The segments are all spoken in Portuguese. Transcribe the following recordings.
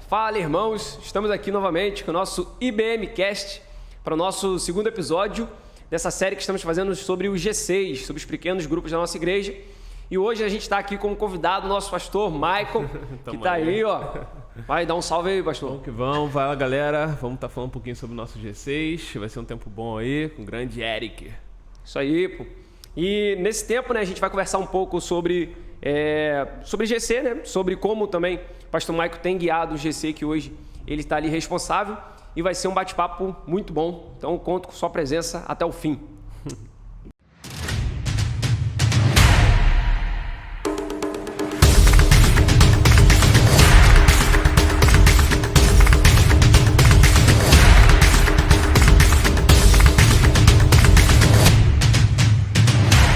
Fala, irmãos! Estamos aqui novamente com o nosso IBMcast para o nosso segundo episódio dessa série que estamos fazendo sobre os G6, sobre os pequenos grupos da nossa igreja. E hoje a gente está aqui como convidado o nosso pastor Michael, que está aí, ó. Vai dar um salve aí, pastor. Vamos que vamos, vai lá, galera. Vamos estar falando um pouquinho sobre o nosso G6. Vai ser um tempo bom aí, com o grande Eric. Isso aí, pô. E nesse tempo, né, a gente vai conversar um pouco sobre GC, né? Sobre como também o pastor Michael tem guiado o GC, que hoje ele está ali responsável. E vai ser um bate-papo muito bom. Então, eu conto com sua presença até o fim.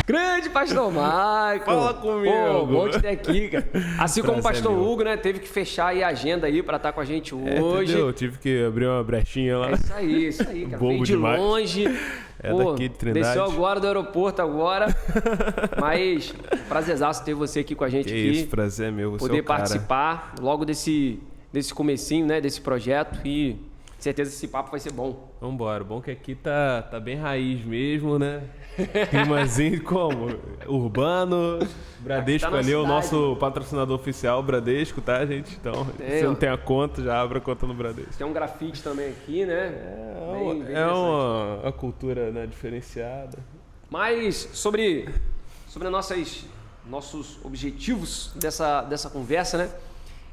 Grande pastor Michael! Fala comigo! Pô, bom te ter aqui, cara. Assim como o pastor Hugo, né? Teve que fechar aí a agenda aí pra estar com a gente hoje. Entendeu? Tive que abrir uma brechinha lá. É isso aí, cara. Veio de demais. longe. Daqui de Trindade. Desceu agora do aeroporto agora. Mas prazerzaço ter você aqui com a gente Que aqui. isso, prazer é meu. Você poder é o cara. participar logo desse comecinho, né? Desse projeto. E certeza esse papo vai ser bom. Vambora. Bom que aqui tá bem raiz mesmo, né? Climazinho como? Urbano. Bradesco tá ali é o cidade. Nosso patrocinador oficial, Bradesco, tá, gente? Então, se você não tem a conta, já abre a conta no Bradesco. Tem um grafite também aqui, né? Bem É uma cultura, né, diferenciada. Mas sobre nossos objetivos dessa conversa, né?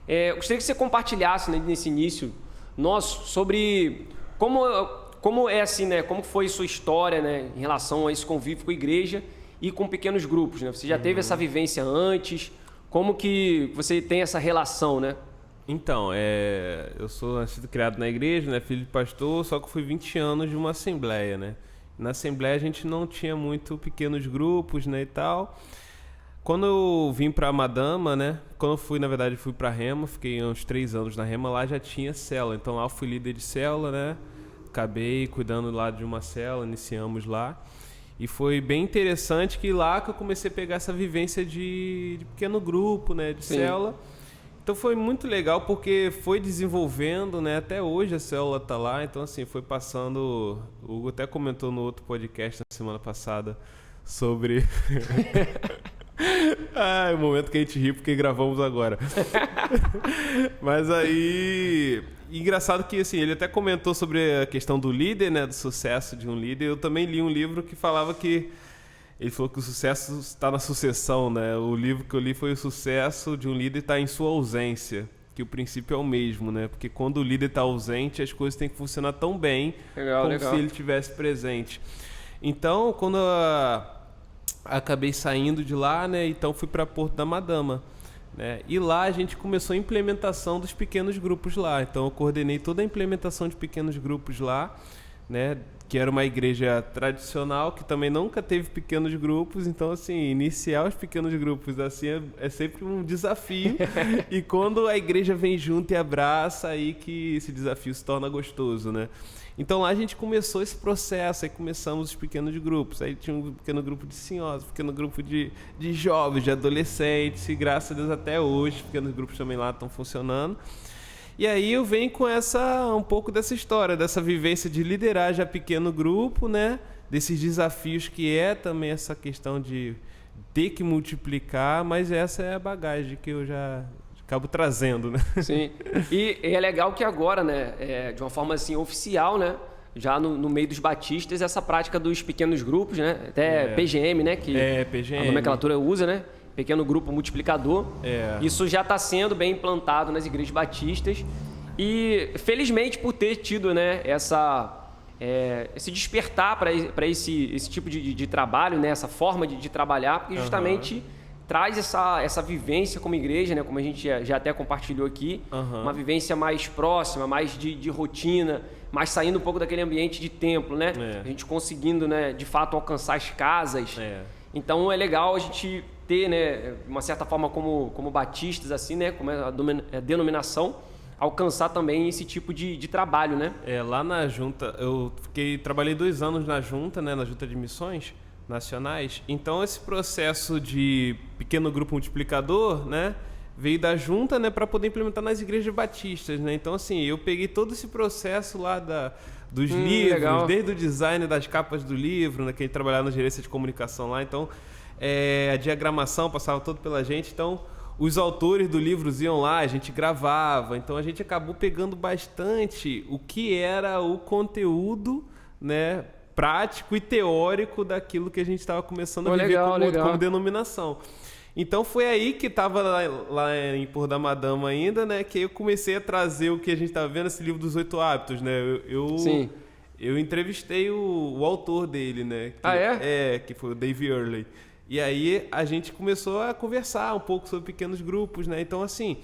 Eu gostaria que você compartilhasse, né, nesse início nosso sobre como é assim, né? Como foi sua história, né, em relação a esse convívio com a igreja e com pequenos grupos, né? Você já teve essa vivência antes? Como que você tem essa relação, né? Então, eu sou nascido e criado na igreja, né, filho de pastor, só que fui 20 anos de uma assembleia, né? Na assembleia a gente não tinha muito pequenos grupos, né, e tal. Quando eu vim para Madama, né, quando eu fui para Rema, fiquei uns 3 anos na Rema, lá já tinha célula, então lá eu fui líder de célula, né, acabei cuidando lá de uma célula, iniciamos lá. E foi bem interessante que lá que eu comecei a pegar essa vivência de pequeno grupo, né, de célula. Então foi muito legal porque foi desenvolvendo, né, até hoje a célula tá lá, então assim, foi passando, o Hugo até comentou no outro podcast na semana passada sobre o momento que a gente ri porque gravamos agora. Mas aí, engraçado que assim, ele até comentou sobre a questão do líder, né, do sucesso de um líder. Eu também li um livro que falava que ele falou que o sucesso está na sucessão, né? O livro que eu li foi O Sucesso de um Líder está em Sua Ausência, que o princípio é o mesmo, né? Porque quando o líder está ausente, as coisas têm que funcionar tão bem como se ele estivesse presente. Então, quando acabei saindo de lá, né? Então fui para Porto da Madama, né? E lá a gente começou a implementação dos pequenos grupos lá. Então eu coordenei toda a implementação de pequenos grupos lá, né? Que era uma igreja tradicional, que também nunca teve pequenos grupos. Então, assim, iniciar os pequenos grupos assim é sempre um desafio. E quando a igreja vem junto e abraça, aí que esse desafio se torna gostoso, né? Então, lá a gente começou esse processo, aí começamos os pequenos grupos. Aí tinha um pequeno grupo de senhoras, um pequeno grupo de jovens, de adolescentes. E, graças a Deus, até hoje, os pequenos grupos também lá estão funcionando. E aí eu venho com um pouco dessa história, dessa vivência de liderar já pequeno grupo, né? Desses desafios que é também essa questão de ter que multiplicar, mas essa é a bagagem que eu já acabo trazendo, né? Sim, e é legal que agora, né, de uma forma assim oficial, né, já no meio dos batistas, essa prática dos pequenos grupos, né? Até PGM, né? Que PGM. A nomenclatura usa, né? Pequeno grupo multiplicador. Isso já está sendo bem implantado nas igrejas batistas. E felizmente por ter tido, né, esse despertar para esse tipo de trabalho, né, essa forma de trabalhar, porque justamente traz essa vivência como igreja, né, como a gente já até compartilhou aqui, uma vivência mais próxima, mais de rotina, mais saindo um pouco daquele ambiente de templo, né? A gente conseguindo, né, de fato alcançar as casas. Então é legal a gente ter, né, uma certa forma como batistas, assim, né, como é a denominação, alcançar também esse tipo de trabalho, né? Lá na junta, trabalhei 2 anos na junta, né, na junta de missões nacionais. Então esse processo de pequeno grupo multiplicador, né, veio da junta, né, para poder implementar nas igrejas batistas, né? Então, assim, eu peguei todo esse processo lá dos livros, legal. desde o design das capas do livro, né, que a gente trabalhava na gerência de comunicação lá. Então, a diagramação passava todo pela gente. Então, os autores do livro iam lá, a gente gravava. Então, a gente acabou pegando bastante o que era o conteúdo, né, prático e teórico daquilo que a gente estava começando a viver como denominação. Então foi aí que estava lá em Por da Madama ainda, né, que eu comecei a trazer o que a gente estava vendo, esse livro dos 8 hábitos, né? Eu entrevistei o autor dele, né? Que foi o Dave Earley. E aí a gente começou a conversar um pouco sobre pequenos grupos, né? Então, assim,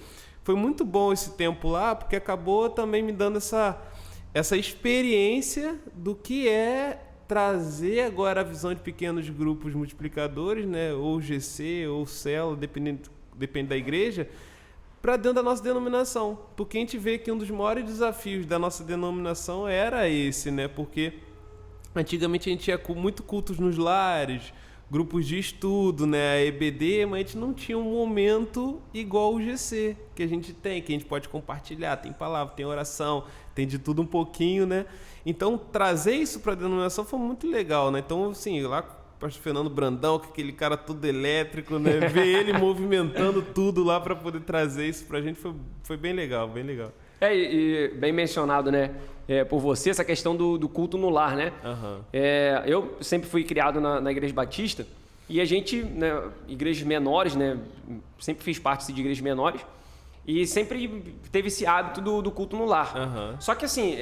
foi muito bom esse tempo lá, porque acabou também me dando essa experiência do que é trazer agora a visão de pequenos grupos multiplicadores, né, ou GC, ou célula, depende da igreja, para dentro da nossa denominação. Porque a gente vê que um dos maiores desafios da nossa denominação era esse, né, porque antigamente a gente tinha muito cultos nos lares, grupos de estudo, né, a EBD, mas a gente não tinha um momento igual o GC, que a gente tem, que a gente pode compartilhar, tem palavra, tem oração, tem de tudo um pouquinho, né? Então, trazer isso para a denominação foi muito legal, né? Então, assim, lá com o pastor Fernando Brandão, com aquele cara todo elétrico, né? Ver ele movimentando tudo lá para poder trazer isso para a gente foi bem legal, bem legal. E bem mencionado, né, por você, essa questão do culto no lar, né? Uhum. Eu sempre fui criado na Igreja Batista e a gente, né, igrejas menores, né, sempre fiz parte de igrejas menores e sempre teve esse hábito do culto no lar. Uhum. Só que assim,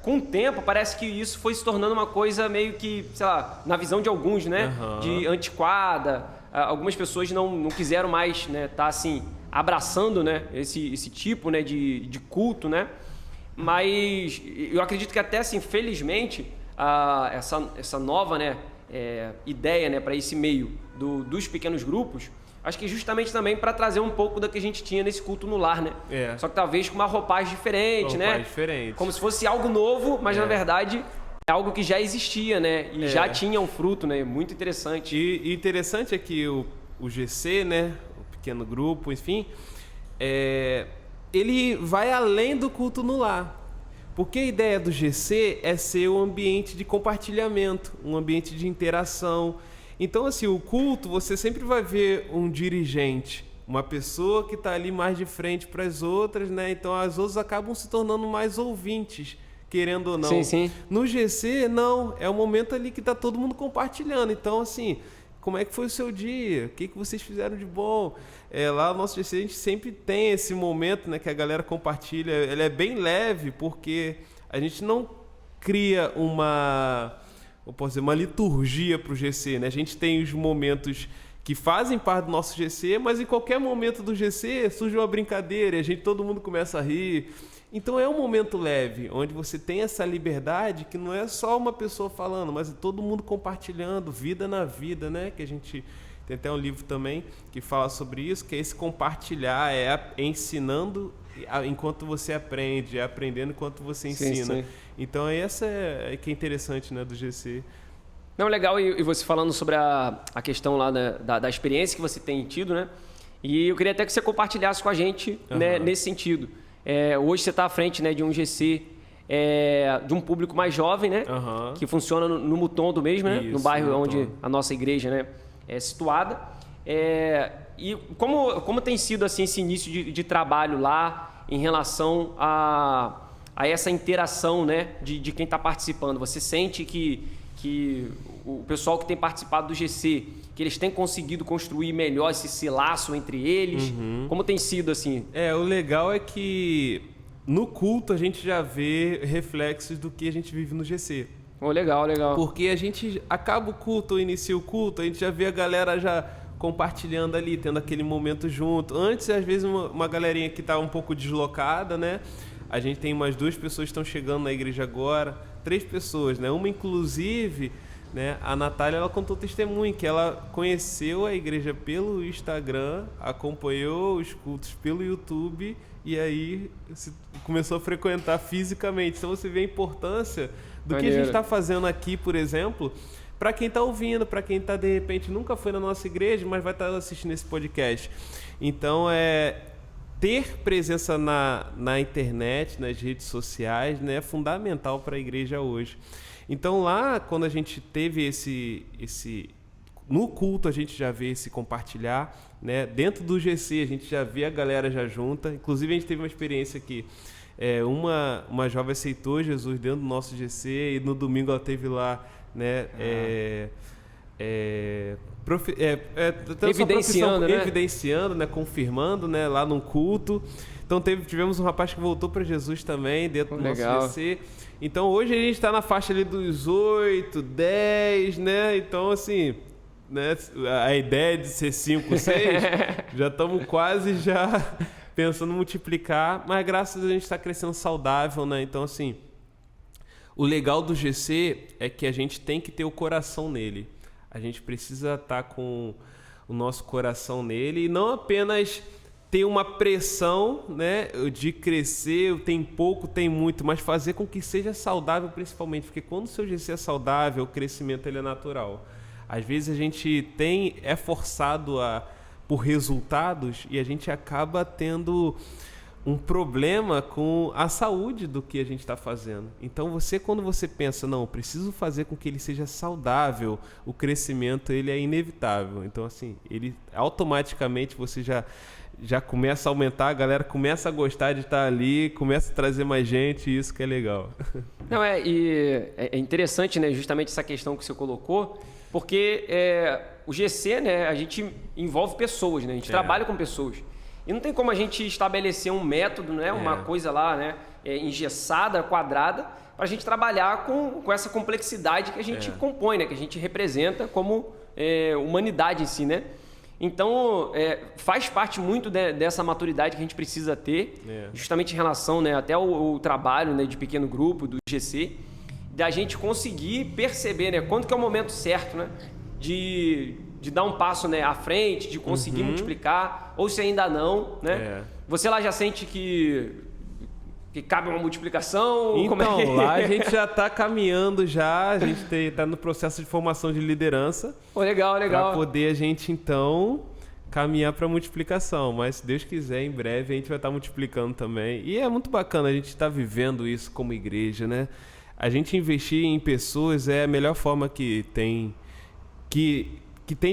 com o tempo, parece que isso foi se tornando uma coisa meio que, sei lá, na visão de alguns, né, de antiquada. Algumas pessoas não quiseram mais, né, tá assim, abraçando, né, esse tipo, né, de culto, né? Mas eu acredito que até assim, felizmente, essa nova, né, ideia, né, para esse meio dos pequenos grupos, acho que justamente também para trazer um pouco da que a gente tinha nesse culto no lar, né? Só que talvez com uma roupagem diferente, né? Diferente. Como se fosse algo novo, mas na verdade é algo que já existia, né? E já tinha um fruto, né? Muito interessante. E interessante é que o GC, né, o pequeno grupo, enfim, ele vai além do culto no lar. Porque a ideia do GC é ser um ambiente de compartilhamento, um ambiente de interação. Então, assim, o culto, você sempre vai ver um dirigente, uma pessoa que está ali mais de frente para as outras, né? Então, as outras acabam se tornando mais ouvintes, querendo ou não. Sim, sim. No GC, não. É o momento ali que está todo mundo compartilhando. Então, assim, como é que foi o seu dia? O que vocês fizeram de bom? Lá no nosso GC, a gente sempre tem esse momento, né, que a galera compartilha. Ele é bem leve, porque a gente não cria uma liturgia para o GC, né? A gente tem os momentos que fazem parte do nosso GC, mas em qualquer momento do GC surge uma brincadeira e todo mundo começa a rir. Então é um momento leve, onde você tem essa liberdade que não é só uma pessoa falando, mas é todo mundo compartilhando, vida na vida, né? Que a gente tem até um livro também que fala sobre isso, que é esse compartilhar, ensinando enquanto você aprende, aprendendo enquanto você ensina. Sim. Então essa é que é interessante, né, do GC. Não, legal, e você falando sobre a questão lá da experiência que você tem tido, né? E eu queria até que você compartilhasse com a gente, né, nesse sentido. Hoje você está à frente, né, de um GC de um público mais jovem, né? Que funciona no Mutondo mesmo, né? No bairro onde a nossa igreja, né, é situada. E como tem sido assim, esse início de trabalho lá em relação a essa interação, né, de quem está participando? Você sente que o pessoal que tem participado do GC, que eles têm conseguido construir melhor esse laço entre eles? Como tem sido assim? O legal é que no culto a gente já vê reflexos do que a gente vive no GC. Legal. Porque a gente acaba o culto, inicia o culto, a gente já vê a galera já compartilhando ali, tendo aquele momento junto. Antes, às vezes, uma galerinha que tá um pouco deslocada, né? A gente tem umas 2 pessoas que estão chegando na igreja agora, 3 pessoas, né? Uma, inclusive, né? A Natália, ela contou testemunho que ela conheceu a igreja pelo Instagram, acompanhou os cultos pelo YouTube e aí começou a frequentar fisicamente. Então você vê a importância do que a gente está fazendo aqui, por exemplo, para quem está ouvindo, para quem está, de repente, nunca foi na nossa igreja, mas vai estar assistindo esse podcast. Então, ter presença na internet, nas redes sociais, né, é fundamental para a igreja hoje. Então, lá, quando a gente teve no culto, a gente já vê esse compartilhar, né? Dentro do GC, a gente já vê a galera já junta. Inclusive, a gente teve uma experiência que uma jovem aceitou Jesus dentro do nosso GC e no domingo ela teve lá, né? Evidenciando, né? Confirmando, né? Lá num culto. Então tivemos um rapaz que voltou para Jesus também dentro do nosso GC. Então hoje a gente está na faixa ali dos 8, 10, né? Então assim, né? A ideia de ser 5, 6, já estamos quase pensando em multiplicar, mas graças a Deus a gente está crescendo saudável, né? Então assim, o legal do GC é que a gente tem que ter o coração nele. A gente precisa estar com o nosso coração nele e não apenas ter uma pressão, né, de crescer, tem pouco, tem muito, mas fazer com que seja saudável principalmente, porque quando o seu GC é saudável, o crescimento ele é natural. Às vezes a gente é forçado por resultados e a gente acaba tendo um problema com a saúde do que a gente está fazendo. Então quando você pensa, não, preciso fazer com que ele seja saudável, o crescimento ele é inevitável. Então assim, ele automaticamente você já começa a aumentar, a galera começa a gostar de estar ali, começa a trazer mais gente, e isso que é legal. Não, e é interessante, né, justamente essa questão que você colocou, porque o GC, né, a gente envolve pessoas, né, a gente trabalha com pessoas. E não tem como a gente estabelecer um método, né, uma coisa lá, né, engessada, quadrada, para a gente trabalhar com essa complexidade que a gente compõe, né, que a gente representa como humanidade em si, né? Então, faz parte muito dessa maturidade que a gente precisa ter, justamente em relação, né, até o trabalho, né, de pequeno grupo, do GC, da gente conseguir perceber, né, quando que é o momento certo, né, de dar um passo, né, à frente, de conseguir multiplicar, ou se ainda não, né? Você lá já sente que cabe uma multiplicação? Então, como é que... lá a gente já está caminhando a gente está no processo de formação de liderança. Legal. Para poder a gente, então, caminhar para multiplicação. Mas, se Deus quiser, em breve a gente vai estar multiplicando também. E é muito bacana a gente estar vivendo isso como igreja, né? A gente investir em pessoas é a melhor forma que tem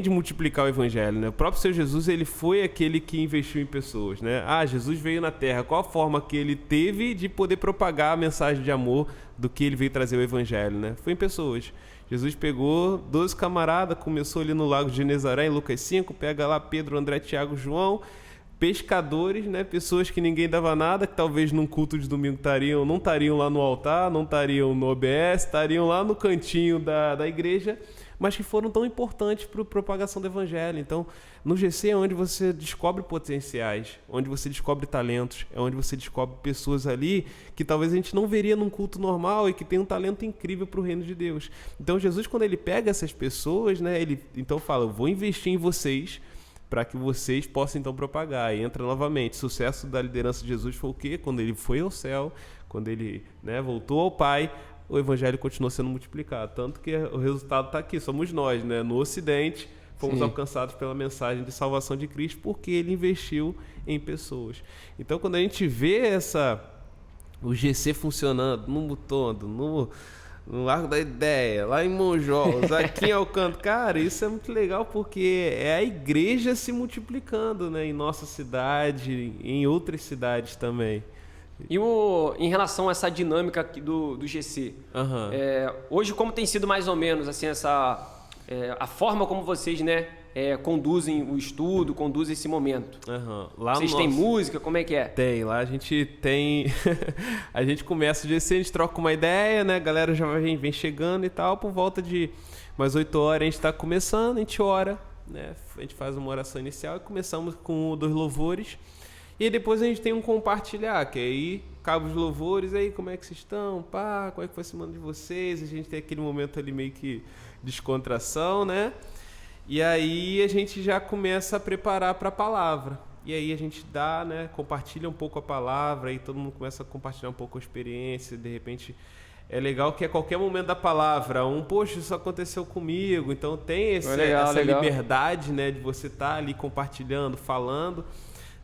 de multiplicar o evangelho, né? O próprio Senhor Jesus, ele foi aquele que investiu em pessoas, né? Jesus veio na Terra, qual a forma que ele teve de poder propagar a mensagem de amor do que ele veio trazer o evangelho, né? Foi em pessoas. Jesus pegou 12 camaradas, começou ali no Lago de Genezaré, em Lucas 5, pega lá Pedro, André, Tiago, João, pescadores, né? Pessoas que ninguém dava nada, que talvez num culto de domingo não estariam lá no altar, não estariam no OBS, estariam lá no cantinho da igreja, mas que foram tão importantes para a propagação do evangelho. Então, no GC é onde você descobre potenciais, onde você descobre talentos, é onde você descobre pessoas ali que talvez a gente não veria num culto normal e que tem um talento incrível para o reino de Deus. Então, Jesus, quando ele pega essas pessoas, né, ele então fala, eu vou investir em vocês para que vocês possam então propagar. E entra novamente, o sucesso da liderança de Jesus foi o quê? Quando ele foi ao céu, quando ele, né, voltou ao Pai, o evangelho continuou sendo multiplicado. Tanto que o resultado está aqui, somos nós, né? No Ocidente, fomos alcançados pela mensagem de salvação de Cristo porque ele investiu em pessoas. Então, quando a gente vê o GC funcionando no Mutondo, no Largo da Ideia, lá em Monjolos, aqui em Alcanto, cara, isso é muito legal porque é a igreja se multiplicando, né? Em nossa cidade, em outras cidades também. E em relação a essa dinâmica aqui do GC, hoje como tem sido mais ou menos assim, a forma como vocês, né, conduzem o estudo, conduzem esse momento? Lá vocês têm música? Como é que é? Tem, lá a gente tem... a gente começa o GC, a gente troca uma ideia, né, a galera já vem chegando e tal, por volta de umas 8 horas a gente está começando, a gente ora, né, a gente faz uma oração inicial e começamos com 2 louvores. E depois a gente tem um compartilhar, que aí acaba os louvores, aí como é que vocês estão? Como é que foi a semana de vocês? A gente tem aquele momento ali meio que descontração, né? E aí a gente já começa a preparar para a palavra. E aí a gente dá, né? Compartilha um pouco a palavra, aí todo mundo começa a compartilhar um pouco a experiência, de repente é legal que a qualquer momento da palavra, poxa, isso aconteceu comigo. Então tem essa liberdade, né, de você estar ali compartilhando, falando,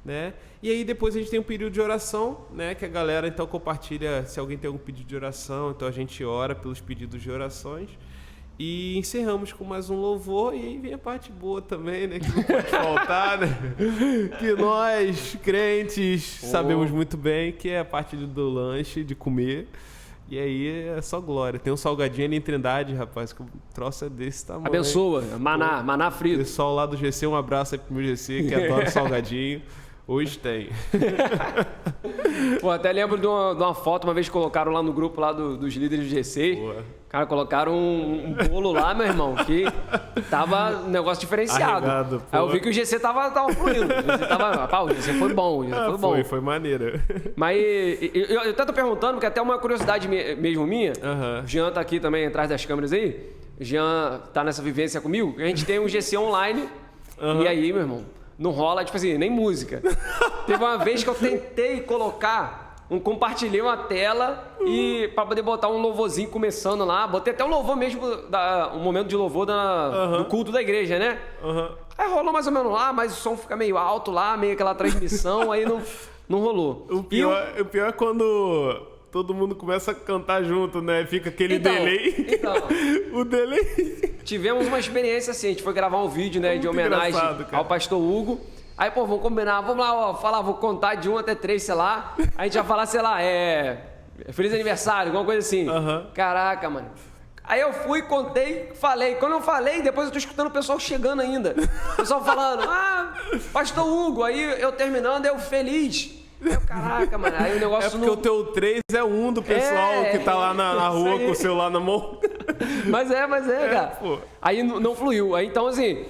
né? E aí depois a gente tem um período de oração, né, que a galera então compartilha se alguém tem algum pedido de oração, então a gente ora pelos pedidos de orações. E encerramos com mais um louvor, e aí vem a parte boa também, né? Que não pode faltar, né? Que nós, crentes, sabemos muito bem, que é a parte do lanche, de comer. E aí é só glória. Tem um salgadinho ali em Trindade, rapaz, que o troço é desse tamanho. Abençoa, maná frito. Pessoal lá do GC, um abraço aí pro meu GC, que adora salgadinho. Hoje tem. Pô, até lembro de uma foto, uma vez que colocaram lá no grupo lá dos líderes do GC. Boa. Cara, colocaram um bolo lá, meu irmão, que tava um negócio diferenciado. Arregado, aí eu vi que o GC tava fluindo. O GC foi bom, foi bom. Foi maneiro. Mas eu até tô perguntando, porque até uma curiosidade mesmo minha. O Jean tá aqui também atrás das câmeras aí. O Jean tá nessa vivência comigo. A gente tem um GC online. E aí, meu irmão, não rola, tipo assim, nem música. Teve uma vez que eu tentei colocar, compartilhei uma tela e para poder botar um louvorzinho começando lá. Botei até um louvor mesmo, um momento de louvor do culto da igreja, né? Aí rolou mais ou menos lá, mas o som fica meio alto lá, meio aquela transmissão, aí não rolou. O pior é quando todo mundo começa a cantar junto, né? Fica aquele delay. Então, o delay. Tivemos uma experiência assim, a gente foi gravar um vídeo, né, de homenagem ao pastor Hugo. Aí, pô, vamos combinar, vamos lá, vou contar de 1 até 3, sei lá. A gente vai falar, sei lá, feliz aniversário, alguma coisa assim. Caraca, mano. Aí eu fui, contei, falei. Quando eu falei, depois eu tô escutando o pessoal chegando ainda. O pessoal falando, pastor Hugo. Aí eu terminando, eu feliz. Caraca, mano, aí o negócio porque o teu 3 é um do pessoal que tá lá na rua com o celular na mão. Mas cara. Pô. Aí não fluiu. Aí então, assim,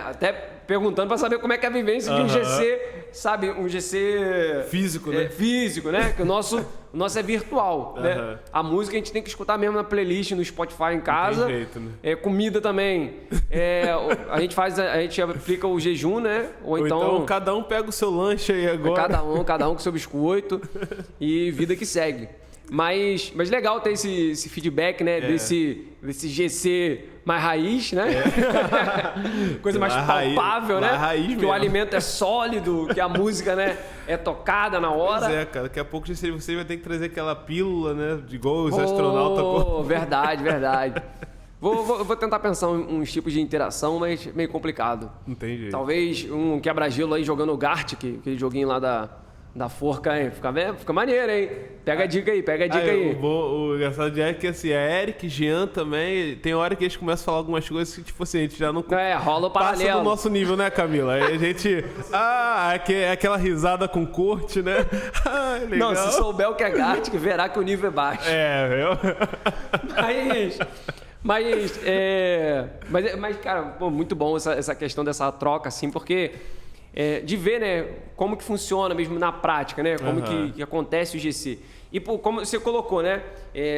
até perguntando pra saber como é que é a vivência de um GC, sabe? Um GC... Físico, né? Físico, né? Que o nosso é virtual, né? A música a gente tem que escutar mesmo na playlist, no Spotify em casa. Não tem jeito, né? Comida também. A gente aplica o jejum, né? Ou então cada um pega o seu lanche aí agora. Cada um com seu biscoito e vida que segue. Mas legal ter esse feedback, né? Desse GC mais raiz, né? Coisa mais palpável, né? Raiz que mesmo. O alimento é sólido, que a música, né, é tocada na hora. Pois cara. Daqui a pouco você vai ter que trazer aquela pílula, né? De igual os astronautas. Verdade. Vou tentar pensar uns tipos de interação, mas meio complicado. Não tem jeito. Talvez um quebra-gelo aí jogando o Gartic, aquele joguinho lá da forca, hein? Fica maneiro, hein? Pega a dica aí. O engraçado é que assim, a Eric, Jean também, tem hora que eles começam a falar algumas coisas que, tipo assim, a gente já não rola o paralelo. Passa do nosso nível, né, Camila? Aí a gente... aquela risada com corte, né? Não, Legal. se souber o que é Gartic, verá que o nível é baixo. Viu? Mas, cara, pô, muito bom essa questão dessa troca, assim, porque... de ver, né, como que funciona mesmo na prática, né, como que acontece o GC. E como você colocou, né,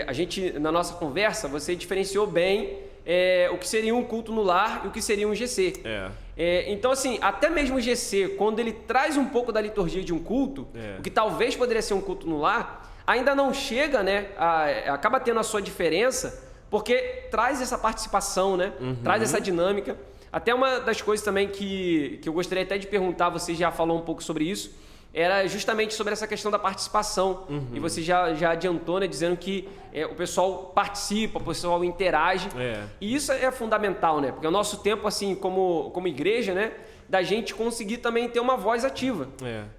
a gente, na nossa conversa, você diferenciou bem o que seria um culto no lar e o que seria um GC. Então, assim, até mesmo o GC, quando ele traz um pouco da liturgia de um culto, o que talvez poderia ser um culto no lar, ainda não chega, né, acaba tendo a sua diferença, porque traz essa participação, né, traz essa dinâmica. Até uma das coisas também que eu gostaria até de perguntar, você já falou um pouco sobre isso, era justamente sobre essa questão da participação. E você já adiantou, né, dizendo que o pessoal participa, o pessoal interage. E isso é fundamental, né? Porque o nosso tempo, assim, como igreja, né, da gente conseguir também ter uma voz ativa.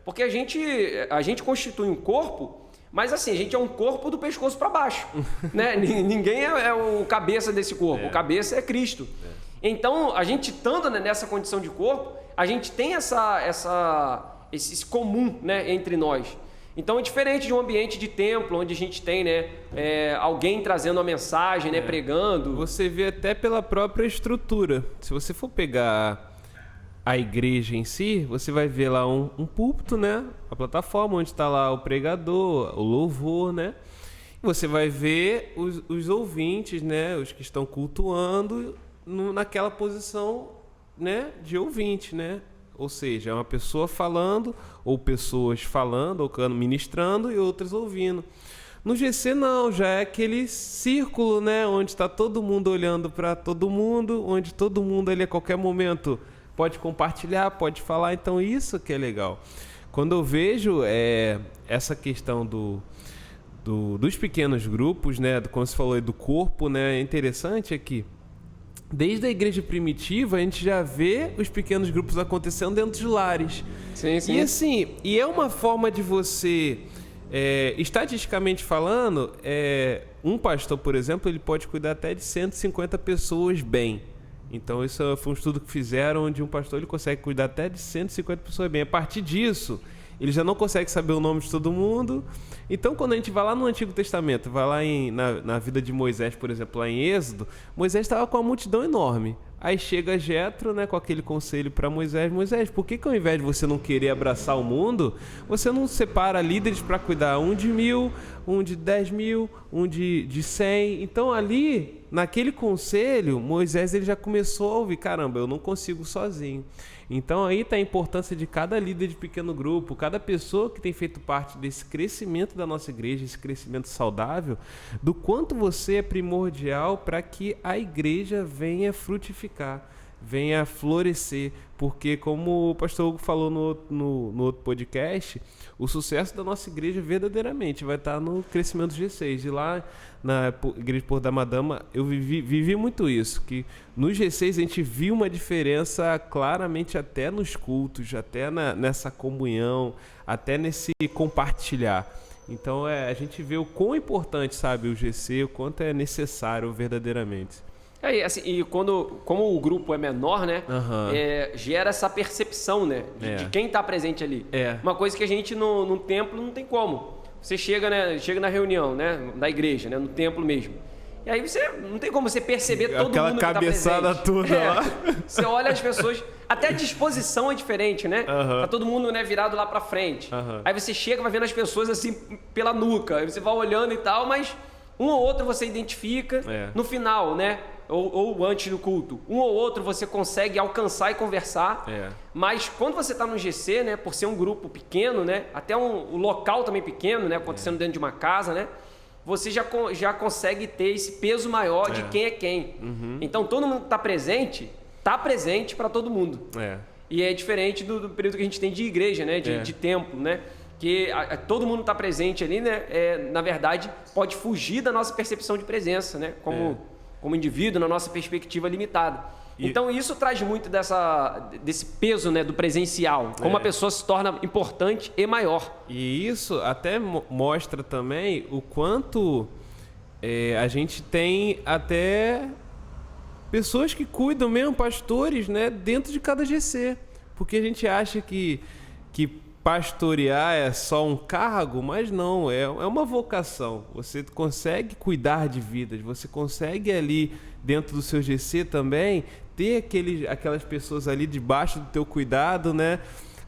Porque a gente constitui um corpo, mas assim, a gente é um corpo do pescoço para baixo. Né? Ninguém é o cabeça desse corpo, o cabeça é Cristo. Então, a gente estando, né, nessa condição de corpo, a gente tem esse comum, né, entre nós. Então, é diferente de um ambiente de templo, onde a gente tem, né, alguém trazendo uma mensagem, né, pregando. Você vê até pela própria estrutura. Se você for pegar a igreja em si, você vai ver lá um púlpito, né, a plataforma onde está lá o pregador, o louvor, né. Você vai ver os ouvintes, né, os que estão cultuando naquela posição, né, de ouvinte, né? Ou seja, é uma pessoa falando, ou pessoas falando, ou ministrando e outras ouvindo. No GC não, já é aquele círculo, né? Onde está todo mundo olhando para todo mundo, onde todo mundo ali a qualquer momento pode compartilhar, pode falar. Então isso que é legal. Quando eu vejo essa questão dos pequenos grupos, né? Como você falou aí do corpo, né? É interessante é que desde a igreja primitiva a gente já vê os pequenos grupos acontecendo dentro de lares. Sim, sim. E assim, é uma forma de você... estatisticamente falando, um pastor, por exemplo, ele pode cuidar até de 150 pessoas bem. Então, isso foi um estudo que fizeram, onde um pastor ele consegue cuidar até de 150 pessoas bem. A partir disso, ele já não consegue saber o nome de todo mundo. Então, quando a gente vai lá no Antigo Testamento, vai lá na vida de Moisés, por exemplo, lá em Êxodo, Moisés estava com uma multidão enorme. Aí chega Jetro, né, com aquele conselho para Moisés. Moisés, por que ao invés de você não querer abraçar o mundo, você não separa líderes para cuidar? Um de 1000, um de 10.000, um de 100. Então ali, naquele conselho, Moisés ele já começou a ouvir, caramba, eu não consigo sozinho. Então aí está a importância de cada líder de pequeno grupo, cada pessoa que tem feito parte desse crescimento da nossa igreja, esse crescimento saudável, do quanto você é primordial para que a igreja venha frutificar, venha florescer, porque como o pastor Hugo falou no outro podcast, o sucesso da nossa igreja verdadeiramente vai estar no crescimento do G6. E lá na igreja de Porto da Madama eu vivi muito isso, que no G6 a gente viu uma diferença claramente até nos cultos, até nessa comunhão, até nesse compartilhar. Então a gente vê o quão importante, sabe, o GC, o quanto é necessário verdadeiramente. E como o grupo é menor, né? Gera essa percepção, né? De quem está presente ali. Uma coisa que a gente no templo não tem como. Você chega na reunião, né? Da igreja, né? No templo mesmo. E aí você não tem como você perceber todo aquela mundo que está presente. Aquela cabeçada toda lá. Você olha as pessoas, até a disposição é diferente, né? Tá todo mundo, né, virado lá para frente. Aí você chega, vai vendo as pessoas assim pela nuca. Aí você vai olhando e tal, mas um ou outro você identifica no final, né? Ou antes do culto. Um ou outro você consegue alcançar e conversar. Mas quando você está no GC, né, por ser um grupo pequeno, né, até o local também pequeno, né, acontecendo dentro de uma casa, né, você já consegue ter esse peso maior de quem é quem. Então todo mundo que está presente para todo mundo. E é diferente do período que a gente tem de igreja, né, de templo, né, que todo mundo está presente ali, né, na verdade pode fugir da nossa percepção de presença, né, como indivíduo, na nossa perspectiva limitada. Então isso traz muito desse peso, né, do presencial, como a pessoa se torna importante e maior. E isso até mostra também o quanto a gente tem até pessoas que cuidam mesmo, pastores, né, dentro de cada GC. Porque a gente acha que pastorear é só um cargo, mas não, é uma vocação. Você consegue cuidar de vidas, você consegue ali dentro do seu GC também ter aquelas pessoas ali debaixo do teu cuidado, né?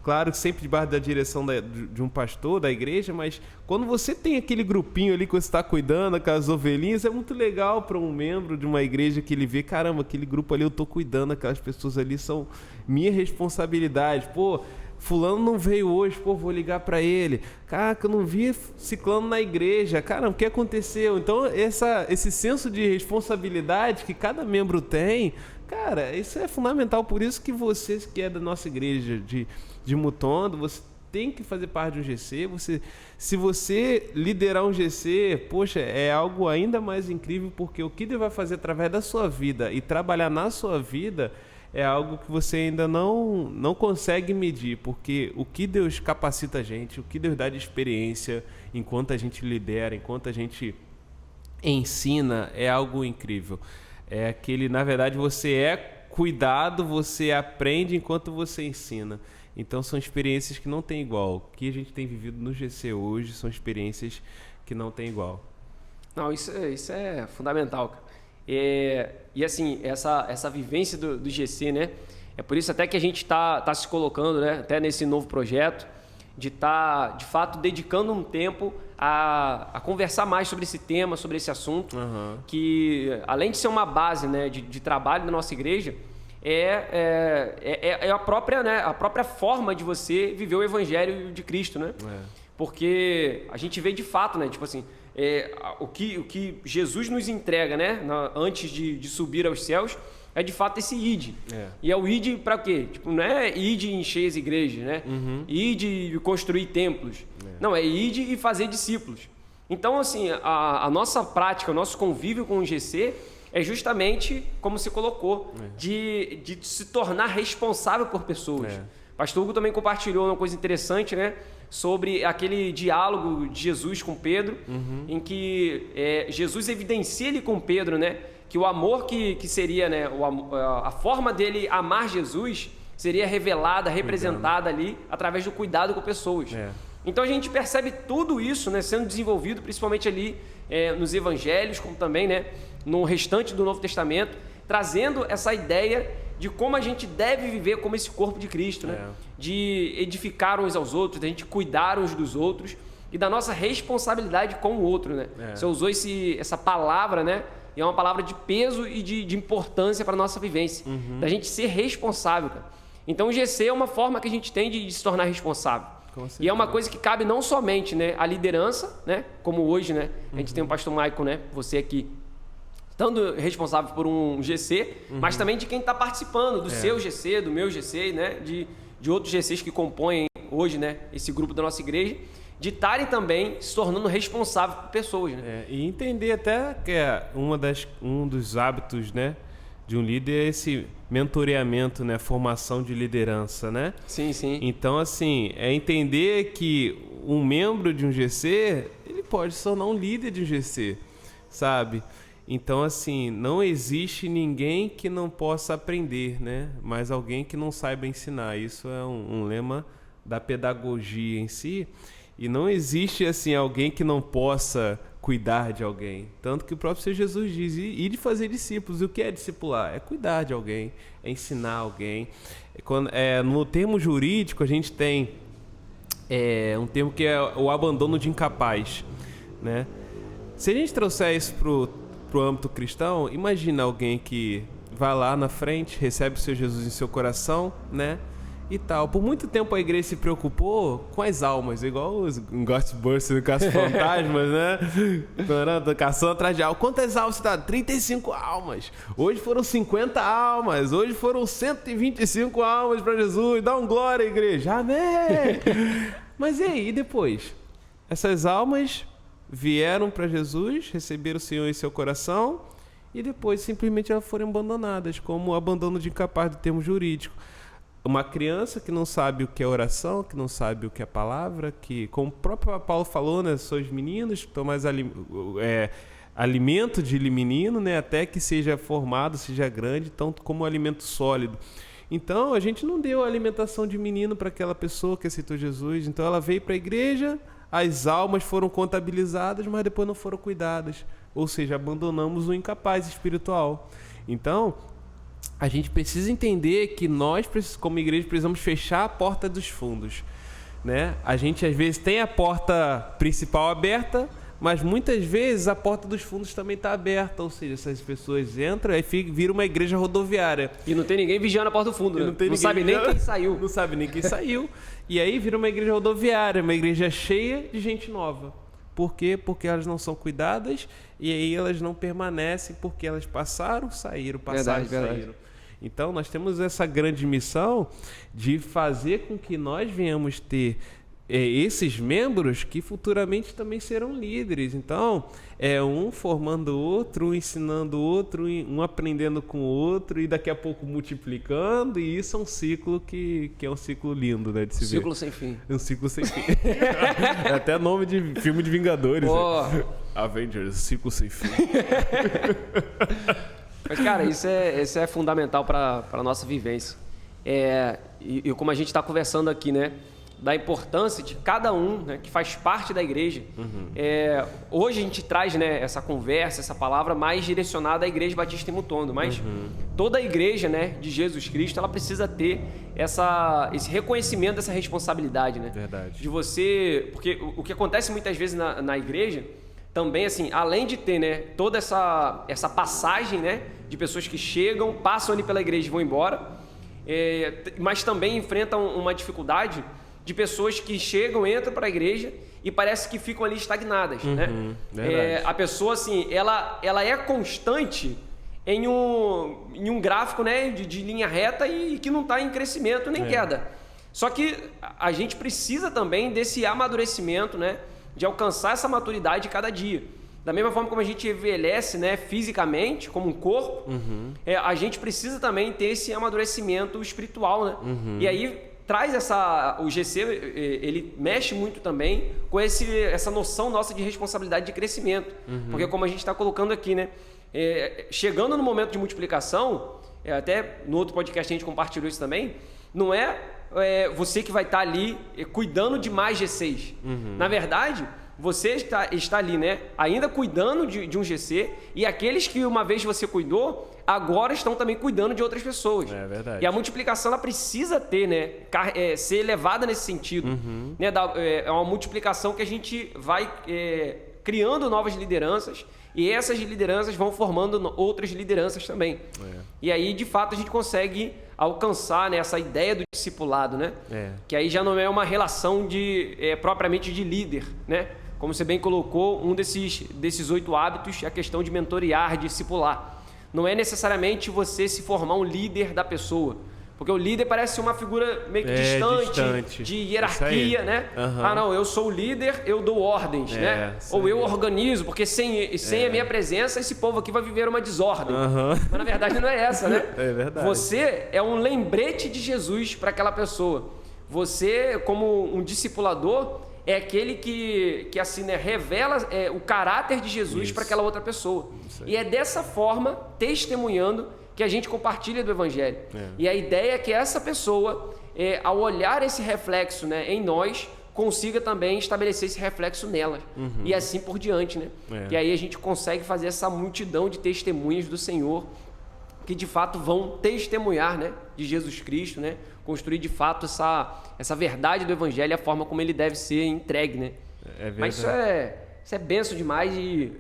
Claro que sempre debaixo da direção de um pastor, da igreja, mas quando você tem aquele grupinho ali que você está cuidando, aquelas ovelhinhas, é muito legal para um membro de uma igreja que ele vê, caramba, aquele grupo ali eu estou cuidando, aquelas pessoas ali são minha responsabilidade. Pô, fulano não veio hoje, pô, vou ligar para ele. Caraca, eu não vi ciclano na igreja. Caramba, o que aconteceu? Então, esse senso de responsabilidade que cada membro tem, cara, isso é fundamental. Por isso que você que é da nossa igreja de Mutondo, você tem que fazer parte de um GC. Se você liderar um GC, poxa, é algo ainda mais incrível, porque o que Deus vai fazer através da sua vida e trabalhar na sua vida é algo que você ainda não consegue medir, porque o que Deus capacita a gente, o que Deus dá de experiência enquanto a gente lidera, enquanto a gente ensina, é algo incrível. É aquele, na verdade, você é cuidado, você aprende enquanto você ensina. Então são experiências que não tem igual. O que a gente tem vivido no GC hoje são experiências que não tem igual. Não, isso é fundamental, cara. E assim, essa vivência do GC, né? É por isso até que a gente tá se colocando, né? Até nesse novo projeto, de estar, de fato, dedicando um tempo a conversar mais sobre esse tema, sobre esse assunto, que além de ser uma base, né, de trabalho da nossa igreja, é a própria forma de você viver o evangelho de Cristo, né? porque a gente vê de fato, né? Tipo assim, o que Jesus nos entrega, né? Antes de subir aos céus, é de fato esse id. E é o id para quê? Tipo, não é id encher as igrejas, né? Id construir templos. Não, é id e fazer discípulos. Então, assim, a nossa prática, o nosso convívio com o GC é justamente, como se colocou, de se tornar responsável por pessoas. Pastor Hugo também compartilhou uma coisa interessante, né? Sobre aquele diálogo de Jesus com Pedro, em que Jesus evidencia ele com Pedro, né? Que o amor que seria, né? A forma dele amar Jesus seria revelada, representada ali através do cuidado com pessoas. Então a gente percebe tudo isso, né, sendo desenvolvido, principalmente ali nos evangelhos, como também, né, no restante do Novo Testamento, trazendo essa ideia de como a gente deve viver como esse corpo de Cristo, né? De edificar uns aos outros, de a gente cuidar uns dos outros e da nossa responsabilidade com o outro, né? Você usou essa palavra, né? E é uma palavra de peso e de importância para a nossa vivência, da gente ser responsável, cara. Então o GC é uma forma que a gente tem de se tornar responsável. E é uma coisa que cabe não somente, né, a liderança, né, como hoje, né, a gente tem o pastor Maicon, né, você aqui, estando responsável por um GC, mas também de quem está participando do seu GC, do meu GC, né, de outros GCs que compõem hoje, né, esse grupo da nossa igreja, de estarem também se tornando responsáveis por pessoas, né? E entender até que um dos hábitos, né, de um líder é esse mentoreamento, né, formação de liderança, né? Sim, sim. Então, assim, é entender que um membro de um GC, ele pode se tornar um líder de um GC, sabe? Então, assim, não existe ninguém que não possa aprender, né? Mas alguém que não saiba ensinar. Isso é um lema da pedagogia em si. E não existe, assim, alguém que não possa cuidar de alguém. Tanto que o próprio Senhor Jesus diz, e de fazer discípulos. E o que é discipular? É cuidar de alguém, é ensinar alguém. No termo jurídico, a gente tem um termo que é o abandono de incapaz, né? Se a gente trouxer isso pro âmbito cristão, imagina alguém que vai lá na frente, recebe o Senhor Jesus em seu coração, né? E tal. Por muito tempo a igreja se preocupou com as almas, igual os Ghostbusters, no caso fantasmas, né? Caçando atrás de almas. Quantas almas você tá? 35 almas. Hoje foram 50 almas. Hoje foram 125 almas para Jesus. Dá um glória, igreja. Amém! Mas e aí, depois? Essas almas vieram para Jesus, receberam o Senhor em seu coração e depois simplesmente elas foram abandonadas, como o abandono de incapaz do termo jurídico. Uma criança que não sabe o que é oração, que não sabe o que é palavra, que, como o próprio Paulo falou, né, sois meninos, tomais alimento de menino, né, até que seja formado, seja grande, tanto como alimento sólido. Então, a gente não deu a alimentação de menino para aquela pessoa que aceitou Jesus. Então, ela veio para a igreja, as almas foram contabilizadas, mas depois não foram cuidadas. Ou seja, abandonamos o incapaz espiritual. Então, a gente precisa entender que nós, como igreja, precisamos fechar a porta dos fundos, né? A gente, às vezes, tem a porta principal aberta, mas muitas vezes a porta dos fundos também está aberta. Ou seja, essas pessoas entram e vira uma igreja rodoviária. E não tem ninguém vigiando a porta do fundo, né? Não sabe nem quem saiu. Não sabe nem quem saiu. E aí vira uma igreja rodoviária, uma igreja cheia de gente nova. Por quê? Porque elas não são cuidadas e aí elas não permanecem porque elas passaram, saíram, passaram, saíram. Então, nós temos essa grande missão de fazer com que nós venhamos ter esses membros que futuramente também serão líderes. Então, um formando o outro, um ensinando o outro, um aprendendo com o outro e daqui a pouco multiplicando. E isso é um ciclo que é um ciclo lindo, né, de se ver. Ciclo sem fim. Um ciclo sem fim. É até nome de filme de Vingadores. Né? Avengers, ciclo sem fim. Mas, cara, isso é fundamental para a nossa vivência. E como a gente está conversando aqui, né? Da importância de cada um, né, que faz parte da igreja. Hoje a gente traz, né, essa conversa, essa palavra mais direcionada à Igreja Batista em Mutondo, mas toda a igreja, né, de Jesus Cristo, ela precisa ter esse reconhecimento dessa responsabilidade, né? Verdade. De você, porque o que acontece muitas vezes na igreja também, assim, além de ter, né, toda essa passagem, né, de pessoas que chegam, passam ali pela igreja e vão embora, mas também enfrentam uma dificuldade de pessoas que chegam, entram para a igreja e parece que ficam ali estagnadas, né? A pessoa, assim, ela é constante em um gráfico, né, de linha reta e que não está em crescimento nem queda. Só que a gente precisa também desse amadurecimento, né, de alcançar essa maturidade cada dia. Da mesma forma como a gente envelhece, né, fisicamente, como um corpo, a gente precisa também ter esse amadurecimento espiritual, né? E aí traz o GC, ele mexe muito também com essa noção nossa de responsabilidade de crescimento. Porque como a gente está colocando aqui, né, chegando no momento de multiplicação, até no outro podcast a gente compartilhou isso também, não é você que vai estar ali cuidando de mais G6. Na verdade, você está ali, né, ainda cuidando de um GC, e aqueles que uma vez você cuidou, agora estão também cuidando de outras pessoas. É verdade. E a multiplicação ela precisa ter, né, ser elevada nesse sentido. Né, é uma multiplicação que a gente vai criando novas lideranças, e essas lideranças vão formando outras lideranças também. E aí, de fato, a gente consegue alcançar, né, essa ideia do discipulado, né? Que aí já não é uma relação propriamente de líder, né? Como você bem colocou, um desses 8 hábitos é a questão de mentorear, discipular. Não é necessariamente você se formar um líder da pessoa. Porque o líder parece uma figura meio que distante, de hierarquia, né? Ah, não, eu sou o líder, eu dou ordens, né? Ou eu organizo, porque sem a minha presença, esse povo aqui vai viver uma desordem. Mas na verdade não é essa, né? É verdade. Você é um lembrete de Jesus para aquela pessoa. Você, como um discipulador, é aquele que assim, né, revela o caráter de Jesus para aquela outra pessoa. E é dessa forma, testemunhando, que a gente compartilha do Evangelho. E a ideia é que essa pessoa, ao olhar esse reflexo, né, em nós, consiga também estabelecer esse reflexo nela. E assim por diante, né? E aí a gente consegue fazer essa multidão de testemunhas do Senhor, que de fato vão testemunhar, né, de Jesus Cristo, né? Construir de fato essa verdade do Evangelho, a forma como ele deve ser entregue, né? Mas isso é benção demais. E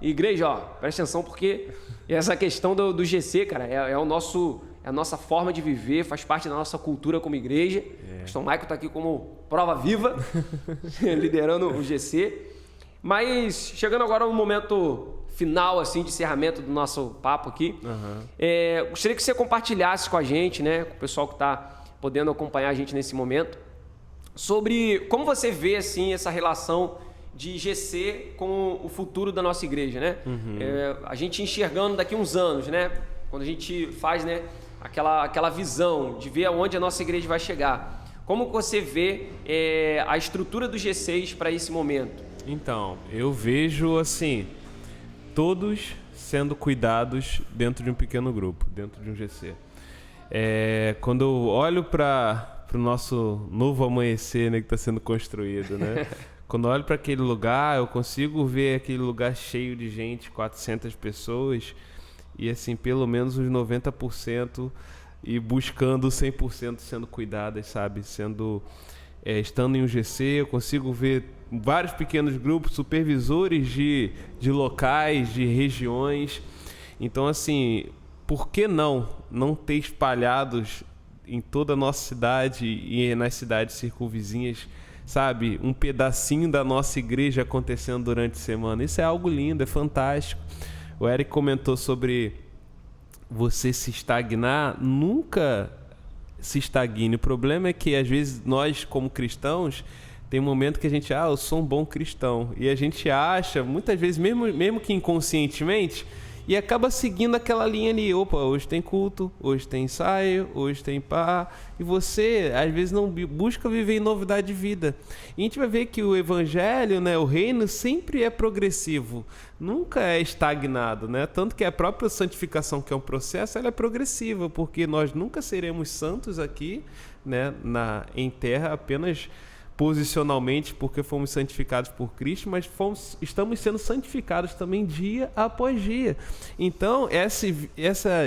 igreja, ó, presta atenção, porque essa questão do GC, cara, é a nossa forma de viver, faz parte da nossa cultura como igreja. O pastor Michael está aqui como prova viva, liderando o GC. Mas chegando agora ao momento final, assim, de encerramento do nosso papo aqui, gostaria que você compartilhasse com a gente, né, com o pessoal que está podendo acompanhar a gente nesse momento, sobre como você vê, assim, essa relação de GC com o futuro da nossa igreja, né? A gente enxergando daqui uns anos, né? Quando a gente faz, né, aquela visão de ver aonde a nossa igreja vai chegar. Como você vê a estrutura do G6 para esse momento? Então, eu vejo, assim, todos sendo cuidados dentro de um pequeno grupo, dentro de um GC. Quando eu olho para o nosso novo amanhecer, né, que está sendo construído, né? Quando eu olho para aquele lugar, eu consigo ver aquele lugar cheio de gente, 400 pessoas, e assim, pelo menos uns 90% e buscando 100% sendo cuidadas, sabe? Estando em um GC, eu consigo ver vários pequenos grupos, supervisores de locais, de regiões. Então, assim, por que não ter espalhados em toda a nossa cidade e nas cidades circunvizinhas, sabe, um pedacinho da nossa igreja acontecendo durante a semana? Isso é algo lindo, é fantástico. O Eric comentou sobre você se estagnar. Nunca se estagne. O problema é que às vezes nós, como cristãos, tem um momento que a gente, eu sou um bom cristão, e a gente acha, muitas vezes, mesmo que inconscientemente, e acaba seguindo aquela linha ali. Opa, hoje tem culto, hoje tem ensaio, hoje tem pá. E você, às vezes, não busca viver em novidade de vida. E a gente vai ver que o evangelho, né, o reino, sempre é progressivo. Nunca é estagnado, né? Tanto que a própria santificação, que é um processo, ela é progressiva. Porque nós nunca seremos santos aqui, né, em terra, apenas posicionalmente, porque fomos santificados por Cristo, mas estamos sendo santificados também dia após dia. Então, essa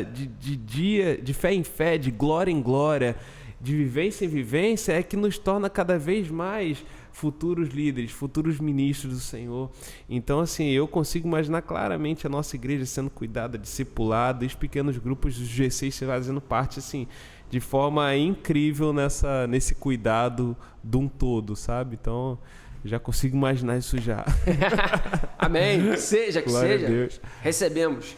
de fé em fé, de glória em glória, de vivência em vivência, é que nos torna cada vez mais futuros líderes, futuros ministros do Senhor. Então, assim, eu consigo imaginar claramente a nossa igreja sendo cuidada, discipulada, e os pequenos grupos dos G6 fazendo parte, assim, de forma incrível nesse cuidado de um todo, sabe? Então, Já consigo imaginar isso já. Amém. Que seja, que Glória seja. a Deus. Recebemos.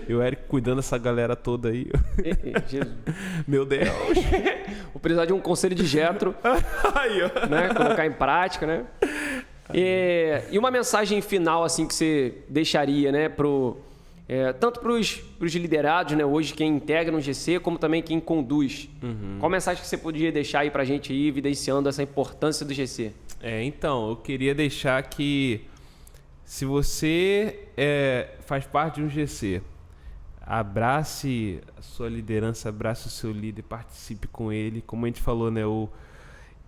E o Eric cuidando dessa galera toda aí. Jesus. Meu Deus. Vou precisar de um conselho de Jetro, Aí, ó. né? Colocar em prática, né? E uma mensagem final, assim, que você deixaria, né? Tanto para os liderados, né? Hoje, quem integra no GC, como também quem conduz. Qual mensagem que você podia deixar aí pra gente aí, evidenciando essa importância do GC? Então, eu queria deixar que se você faz parte de um GC, abrace a sua liderança, abrace o seu líder, participe com ele. Como a gente falou, né?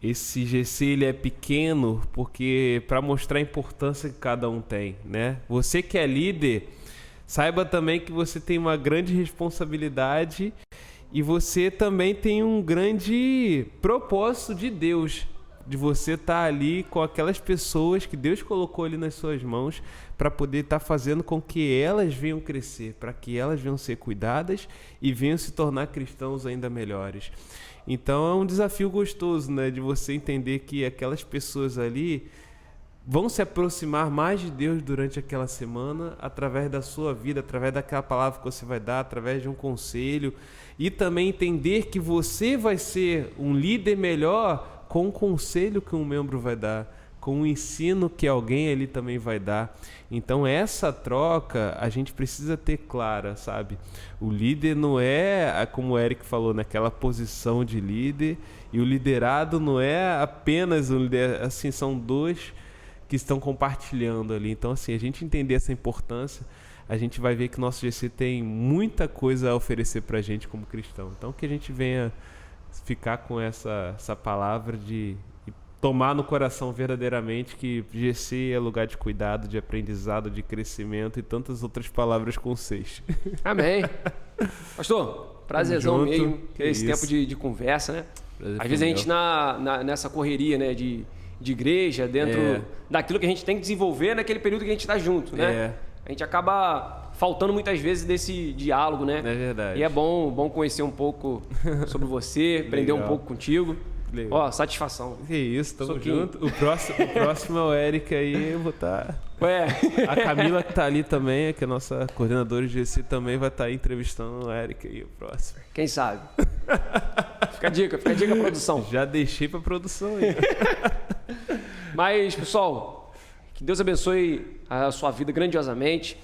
Esse GC ele é pequeno porque para mostrar a importância que cada um tem, né? Você que é líder, saiba também que você tem uma grande responsabilidade e você também tem um grande propósito de Deus, de você estar ali com aquelas pessoas que Deus colocou ali nas suas mãos para poder estar fazendo com que elas venham crescer, para que elas venham ser cuidadas e venham se tornar cristãos ainda melhores. Então é um desafio gostoso, né, de você entender que aquelas pessoas ali vão se aproximar mais de Deus durante aquela semana, através da sua vida, através daquela palavra que você vai dar, através de um conselho, e também entender que você vai ser um líder melhor com o conselho que um membro vai dar, com o ensino que alguém ali também vai dar. Então essa troca a gente precisa ter clara, sabe? O líder não é, como o Eric falou, naquela posição de líder, e o liderado não é apenas um líder, assim, são dois que estão compartilhando ali. Então, assim, a gente entender essa importância, a gente vai ver que o nosso GC tem muita coisa a oferecer pra gente como cristão. Então, que a gente venha ficar com essa palavra de tomar no coração verdadeiramente que GC é lugar de cuidado, de aprendizado, de crescimento e tantas outras palavras com Cs. Amém. Pastor, prazerzão mesmo ter esse Isso. tempo de conversa, né? Prazer Às vezes a foi gente meu. nessa correria, né, de igreja, dentro daquilo que a gente tem que desenvolver naquele período que a gente está junto, né? A gente acaba faltando muitas vezes desse diálogo, né? É verdade. E é bom conhecer um pouco sobre você, aprender um pouco contigo. Legal. Ó, satisfação. Que isso, tamo Soquinho. junto. O próximo é o Eric aí, eu vou estar... Ué. A Camila que tá ali também, que é a nossa coordenadora de GC, também vai estar aí entrevistando o Eric aí, o próximo. Quem sabe? Fica a dica, produção. Já deixei pra produção aí. Mas, pessoal, que Deus abençoe a sua vida grandiosamente.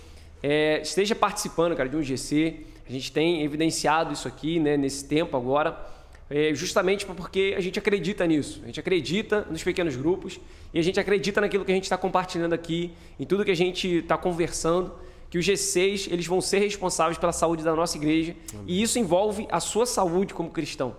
Esteja participando, cara, de um GC. A gente tem evidenciado isso aqui, né, nesse tempo agora, justamente porque a gente acredita nisso. A gente acredita nos pequenos grupos e a gente acredita naquilo que a gente está compartilhando aqui, em tudo que a gente está conversando, que os G6 eles vão ser responsáveis pela saúde da nossa igreja. Amém. E isso envolve a sua saúde como cristão.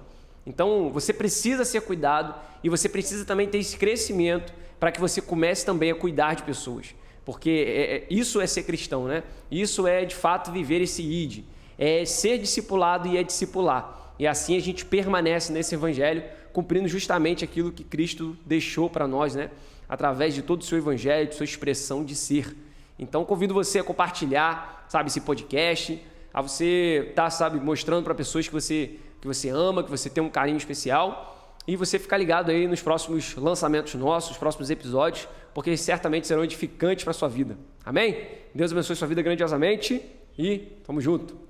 Então, você precisa ser cuidado e você precisa também ter esse crescimento para que você comece também a cuidar de pessoas. Porque isso é ser cristão, né? Isso é, de fato, viver esse ID. É ser discipulado e é discipular. E assim a gente permanece nesse evangelho, cumprindo justamente aquilo que Cristo deixou para nós, né? Através de todo o seu evangelho, de sua expressão de ser. Então, convido você a compartilhar, sabe, esse podcast, a você estar, sabe, mostrando para pessoas que você ama, que você tem um carinho especial, e você ficar ligado aí nos próximos lançamentos nossos, nos próximos episódios, porque certamente serão edificantes para a sua vida. Amém? Deus abençoe sua vida grandiosamente e tamo junto.